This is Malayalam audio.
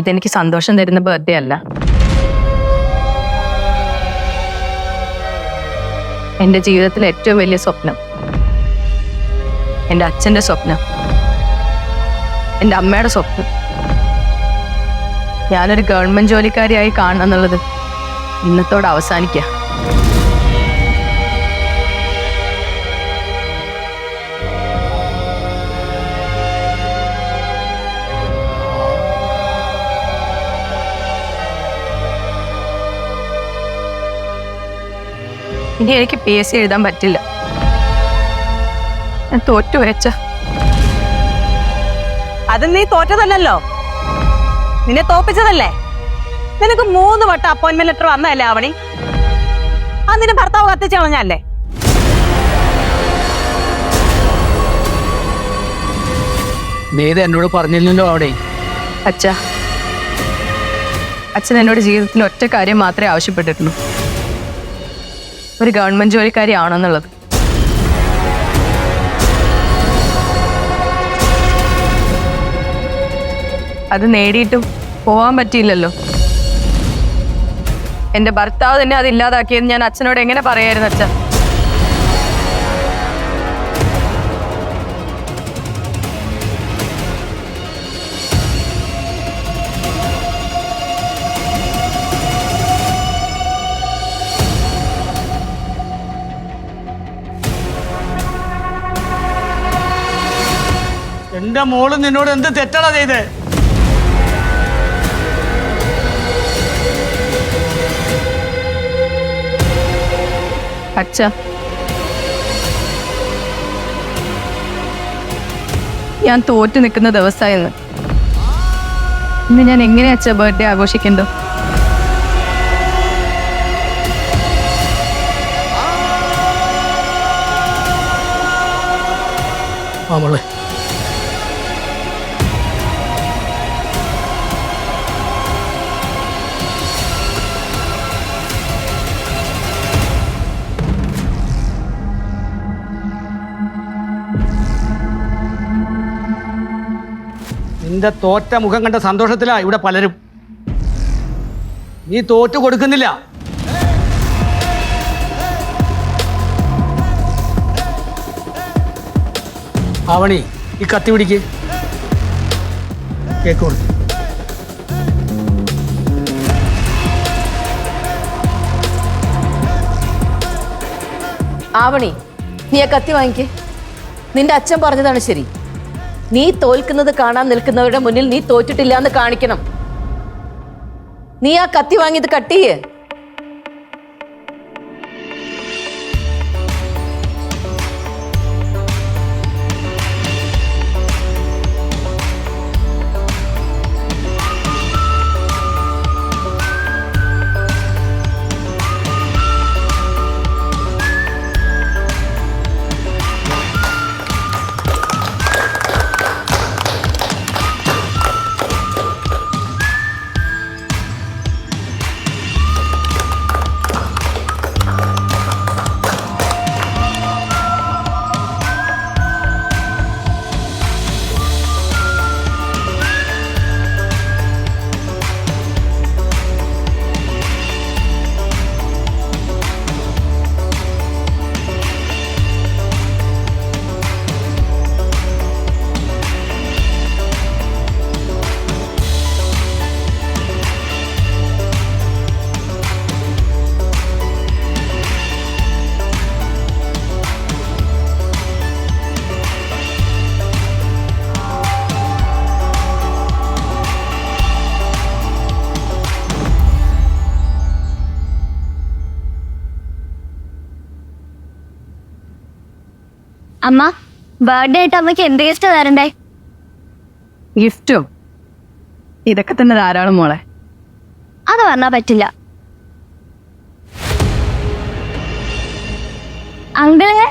ഇതെനിക്ക് സന്തോഷം തരുന്ന ബർത്ത്ഡേ അല്ല. എൻ്റെ ജീവിതത്തിലെ ഏറ്റവും വലിയ സ്വപ്നം, എൻ്റെ അച്ഛൻ്റെ സ്വപ്നം, എൻ്റെ അമ്മയുടെ സ്വപ്നം. ഞാനൊരു ഗവൺമെന്റ് ജോലിക്കാരിയായി കാണണം എന്നുള്ളത് ഇന്നത്തോടെ അവസാനിക്കുക. ഇനി എനിക്ക് PSC എഴുതാൻ പറ്റില്ല. ഞാൻ തോറ്റു വെച്ച. അത് നീ തോറ്റതല്ലോ, നിന്നെ തോപ്പിച്ചതല്ലേ. നിനക്ക് 3 വട്ടം അപ്പോയിന്റ്മെന്റ് ലെറ്റർ വന്നതല്ലേ ആവണി? അത് നിന്റെ ഭർത്താവ് കത്തിച്ചു കളഞ്ഞല്ലേ? നീത് എന്നോട് പറഞ്ഞില്ലല്ലോ അവിടെ. അച്ഛൻ എന്നോട് ജീവിതത്തിൽ ഒറ്റ കാര്യം മാത്രമേ ആവശ്യപ്പെട്ടിട്ടുള്ളൂ, ഒരു ഗവൺമെന്റ് ജോലിക്കാരി ആണെന്നുള്ളത്. അത് നേടിയിട്ടും പോവാൻ പറ്റിയില്ലല്ലോ. എന്റെ ഭർത്താവ് തന്നെ അത് ഇല്ലാതാക്കിയത് ഞാൻ അച്ഛനോട് എങ്ങനെ പറയായിരുന്നു അച്ഛൻ? എന്റെ മോള് നിന്നോട് എന്ത് തെറ്റാണ് ചെയ്തേ? അച്ഛ, ഞാൻ തോറ്റു നിൽക്കുന്ന ദിവസമായിരുന്നു. ഇന്ന് ഞാൻ എങ്ങനെ അച്ഛ ബർത്ത്ഡേ ആഘോഷിക്കണ്ടോ? മോളെ, നിന്റെ തോറ്റ മുഖം കണ്ട സന്തോഷത്തിലാ ഇവിടെ പലരും. നീ തോറ്റു കൊടുക്കുന്നില്ല. ആവണി, ഈ കത്തി പിടിക്ക്. കേക്ക് കൊടുത്തു. ആവണി, നീ ആ കത്തി വാങ്ങിക്കേ. നിന്റെ അച്ഛൻ പറഞ്ഞതാണ് ശരി. നീ തോൽക്കുന്നത് കാണാൻ നിൽക്കുന്നവരുടെ മുന്നിൽ നീ തോറ്റിട്ടില്ല എന്ന് കാണിക്കണം. നീ ആ കത്തി വാങ്ങിയത് കട്ട് ചെയ്യേ. അമ്മ, ബർത്ത്ഡേ ആയിട്ട് അമ്മയ്ക്ക് എന്ത് ഗിഫ്റ്റ് തരണ്ടേ? ഗിഫ്റ്റോ? ഇതൊക്കെ തന്നെ ധാരാളം മോളെ. അത് പറഞ്ഞാ പറ്റില്ല. അങ്കിള്